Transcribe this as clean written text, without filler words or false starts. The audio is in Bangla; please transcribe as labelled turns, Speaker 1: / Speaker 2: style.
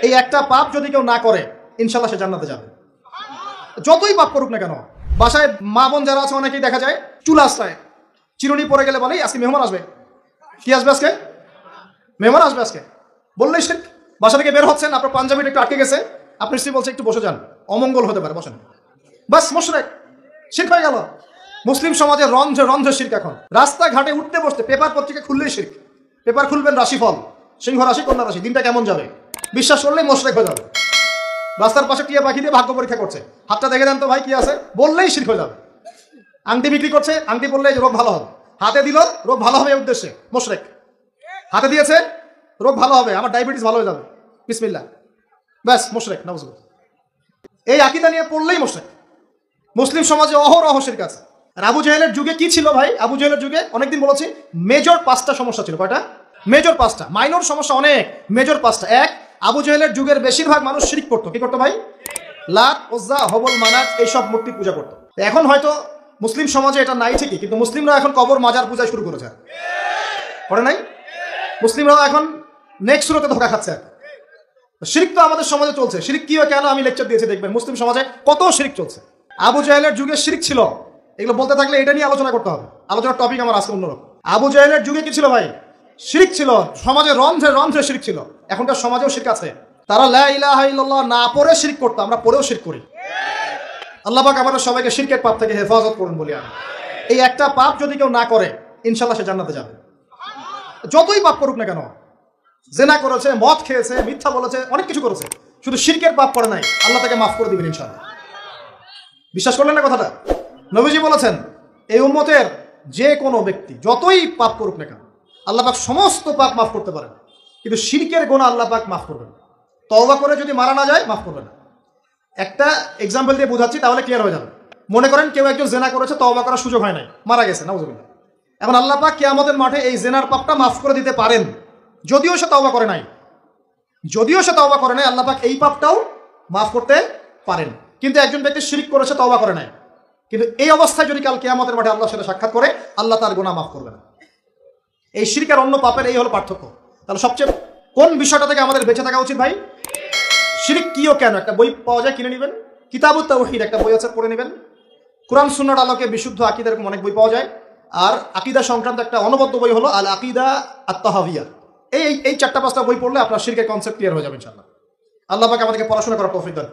Speaker 1: এই একটা পাপ যদি কেউ না করে ইনশাআল্লাহ সে জান্নাতে যাবে, যতই পাপ করুক না কেন। বাসায় মা বোন যারা আছে অনেকেই দেখা যায় চুল আশ্রয় চিরুনি পরে গেলে বলে আজকে মেহমান আসবে। কি আসবে আজকে? মেহমান আসবে আজকে বললেই শিরক। বাসা থেকে বের হচ্ছেন, আপনার পাঞ্জাবিটা একটু আটকে গেছে, আপনি স্ত্রী বলছে একটু বসে যান, অমঙ্গল হতে পারে, বসেন, বাস মুশরিক, শিরক হয়ে গেল। মুসলিম সমাজে রন্ধ্রে রন্ধ্রে শিরক। এখন রাস্তাঘাটে উঠতে বসতে পেপার পত্রিকা খুললেই শিরক। পেপার খুলবেন রাশিফল, সিংহ রাশি কন্যা রাশি, দিনটা কেমন যাবে বিশ্বাস করলেই মুশরিক হয়ে যাবে। রাস্তার পাশে টিয়া পাখি দিয়ে ভাগ্য পরীক্ষা করছে, হাতটা দেখে দেন তো ভাই কি আছে, বললেই শিরক হয়ে যাবে। আংটি বিক্রি করছে, আংটি পরলে রোগ ভালো হবে, হাতে দিল রোগ ভালো হবে এই উদ্দেশ্যে, মুশরিক। হাতে দিয়েছে রোগ ভালো হবে, আমার ডায়াবেটিস ভালো হয়ে যাবে, বিসমিল্লাহ, ব্যাস মুশরিক, নাউজুবিল্লাহ। এই আকীদা নিয়ে পড়লেই মুশরিক। মুসলিম সমাজে অহরহ শিরক আছে। আর আবু জাহেলের যুগে কি ছিল ভাই? আবু জাহেলের যুগে অনেকদিন বলেছি মেজর 5টা সমস্যা ছিল। কয়টা? মেজর 5টা, মাইনর সমস্যা অনেক, মেজর 5টা। এক, আবু জাহেলের যুগের বেশিরভাগ মানুষ শিরক করতো। কি করতো ভাই? লাত, উজ্জা, হবল, মানাত এইসব মূর্তি পূজা করতো। এখন হয়তো মুসলিম সমাজে এটা নাই ঠিকই, কিন্তু মুসলিমরা এখন কবর মাজার পূজা শুরু করেছে, করে নাই? মুসলিমরাও এখন নেক্সট সুরতে ধোকা খাচ্ছে। শিরক তো আমাদের সমাজে চলছে। শিরক কি কেন আমি লেকচার দিয়েছি, দেখবেন মুসলিম সমাজে কত শিরক চলছে। আবু জাহেলের যুগে শিরক ছিল, এগুলো বলতে থাকলে এটা নিয়ে আলোচনা করতে হবে। আলোচনার টপিক আমার আজকে অন্যরকম। আবু জাহেলের যুগে কি ছিল ভাই? শিরক ছিল, সমাজে রন্ধ্রে রন্ধ্রে শিরক ছিল। এখনকার সমাজেও শিরক আছে। তারা লা ইলাহা ইল্লাল্লাহ না পড়ে শিরক করতো, আমরা পড়েও শিরক করি। আল্লাহ পাক আমাদের সবাইকে শিরকের পাপ থেকে হেফাজত করুন বলি আমি। এই একটা পাপ যদি কেউ না করে ইনশাআল্লাহ সে জান্নাতে যাবে, যতই পাপ করুক না কেন। জেনা করেছে, মদ খেয়েছে, মিথ্যা বলেছে, অনেক কিছু করেছে, শুধু শিরকের পাপ করে নাই, আল্লাহ তাকে মাফ করে দিবেন ইনশাআল্লাহ। বিশ্বাস করলেন না কথাটা? নবীজি বলেছেন এই উম্মতের যে কোনো ব্যক্তি যতই পাপ করুক না কেন আল্লাহ পাক সমস্ত পাপ মাফ করতে পারেন, কিন্তু শিরকের গুনাহ আল্লাহ পাক মাফ করবেন। তওবা করে যদি মারা না যায় মাফ করবেন না। একটা এক্সাম্পল দিয়ে বোঝাচ্ছি, তাহলে ক্লিয়ার হয়ে যাবে। মনে করেন কেউ একজন জেনা করেছে, তওবা করার সুযোগ হয় নাই, মারা গেছে, নাউজুবিল্লাহ। এখন আল্লাহ পাক কিয়ামতের মাঠে এই জেনার পাপটা মাফ করে দিতে পারেন, যদিও সে তওবা করে নাই। আল্লাহ পাক এই পাপটাও মাফ করতে পারেন। কিন্তু একজন ব্যক্তি শিরক করেছে, তওবা করে নাই, কিন্তু এই অবস্থায় যদি কাল কিয়ামতের মাঠে আল্লাহর সাথে সাক্ষাৎ করে, আল্লাহ তার গুনাহ মাফ করবে না। এই শিরক আর অন্য পাপের এই হলো পার্থক্য। তাহলে সবচেয়ে কোন বিষয়টা থেকে আমাদের বেঁচে থাকা উচিত ভাই? শিরক কিও কেন, একটা বই পাওয়া যায়, কিনে নেবেন। কিতাবুত তাওহীদ একটা বই আছে, পড়ে নেবেন। কোরআন সুন্নাহর আলোকে বিশুদ্ধ আকীদা, এরকম অনেক বই পাওয়া যায়। আর আকীদা সংক্রান্ত একটা অনবদ্য বই হলো আল আকীদা আত-তাহাওয়িয়া। এই 4টা 5টা বই পড়লে আপনার শিরকের কনসেপ্ট ক্লিয়ার হয়ে যাবে ইনশাআল্লাহ। আল্লাহ পাক আমাদেরকে পড়াশোনা করার তৌফিক দান।